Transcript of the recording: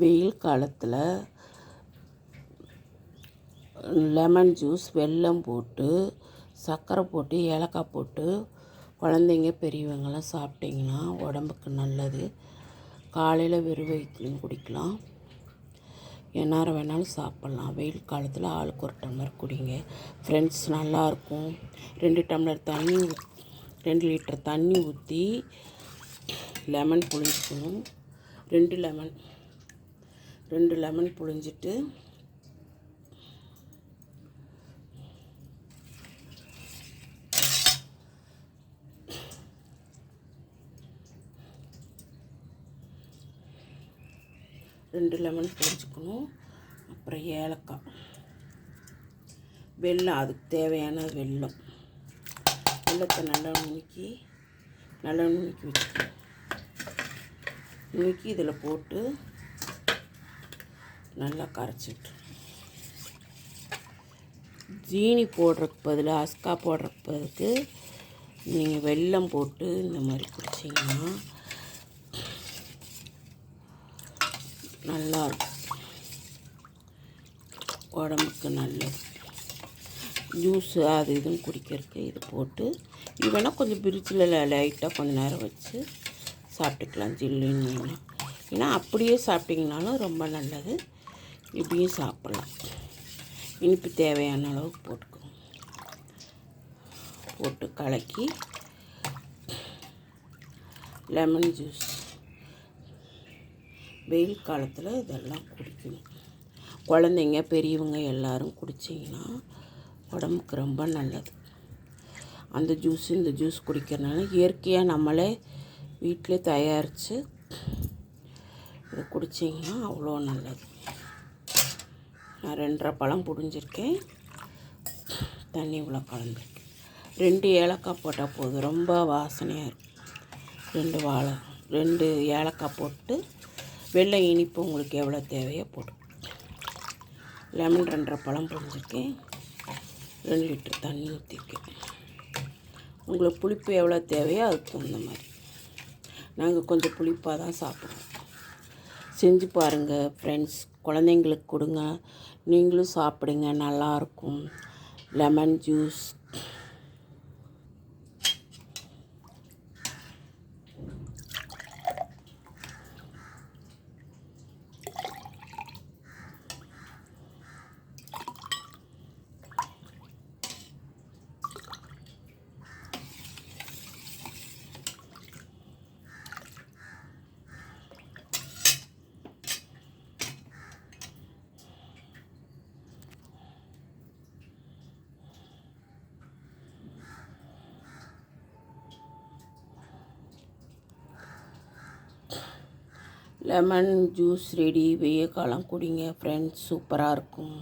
வெயில் காலத்தில் lemon juice வெல்லம் போட்டு சர்க்கரை போட்டு ஏலக்காய் போட்டு குழந்தைங்க பெரியவங்களாம் சாப்பிட்டிங்கன்னா உடம்புக்கு நல்லது. காலையில் வெறும் வயிற்றுலையும் குடிக்கலாம், எந்நேரம் வேணாலும் சாப்பிட்லாம். வெயில் காலத்தில் ஆளுக்கு ஒரு டம்ளர் குடிங்க ஃப்ரெண்ட்ஸ், நல்லாயிருக்கும். 2 லிட்டர் தண்ணி ஊற்றி லெமன் புழிஞ்சிக்கணும். 2 லெமன் புழிஞ்சிட்டு புழிஞ்சிக்கணும். அப்புறம் ஏலக்காய், வெல்லம், அதுக்கு தேவையான வெல்லத்தை நல்லா நுணுக்கி வச்சுக்கணும். நுணுக்கி இதில் போட்டு நல்லா கரைச்சிட்டு, ஜீனி போடுறதுக்கு பதிலாக அஸ்கா போடுறதுக்கு பதிலுக்கு நீங்கள் வெல்லம் போட்டு இந்த மாதிரி குடிச்சிங்கன்னா நல்லாயிருக்கும், உடம்புக்கு நல்லது. ஜூஸு அது இதுன்னு குடிக்கிறதுக்கு இது போட்டு இது வேணால் கொஞ்சம் பிரிட்ஜில் லைட்டாக கொஞ்சம் நேரம் வச்சு சாப்பிட்டுக்கலாம் ஜில்லுன்னு. ஏன்னா அப்படியே சாப்பிட்டிங்கனாலும் ரொம்ப நல்லது. இப்படியும் சாப்பிட்லாம். இனிப்பு தேவையான அளவுக்கு போட்டு கலக்கி லெமன் ஜூஸ் வெயில் காலத்தில் இதெல்லாம் குடிக்கணும். குழந்தைங்க பெரியவங்க எல்லோரும் குடிச்சிங்கன்னா உடம்புக்கு ரொம்ப நல்லது. அந்த ஜூஸு இந்த ஜூஸ் குடிக்கிறனால இயற்கையாக நம்மளே வீட்டிலே தயாரித்து இதை குடிச்சிங்கன்னா அவ்வளோ நல்லது. நான் 2.5 பழம் புழிஞ்சிருக்கேன், தண்ணி இவ்வளோ கலந்துருக்கேன். 2 ஏலக்காய் போட்டால் போதும், ரொம்ப வாசனையாக இருக்கும். 2 ஏலக்காய் போட்டு வெல்லம் இனிப்பு உங்களுக்கு எவ்வளோ தேவையோ போடும். லெமன் 2.5 பழம் புழிஞ்சிருக்கேன், 2 லிட்டர் தண்ணி ஊற்றிருக்கேன். உங்களுக்கு புளிப்பு எவ்வளோ தேவையோ அதுக்கு தகுந்த மாதிரி. நாங்கள் கொஞ்சம் புளிப்பாக தான் சாப்பிடுவோம். செஞ்சு பாருங்கள் ஃப்ரெண்ட்ஸ், குழந்தைங்களுக்கு கொடுங்க, நீங்களும் சாப்பிடுங்க, நல்லாயிருக்கும் lemon juice. Lemon juice ready. வெய்ய காலம் குடிங்க ஃப்ரெண்ட்ஸ், சூப்பராக இருக்கும்.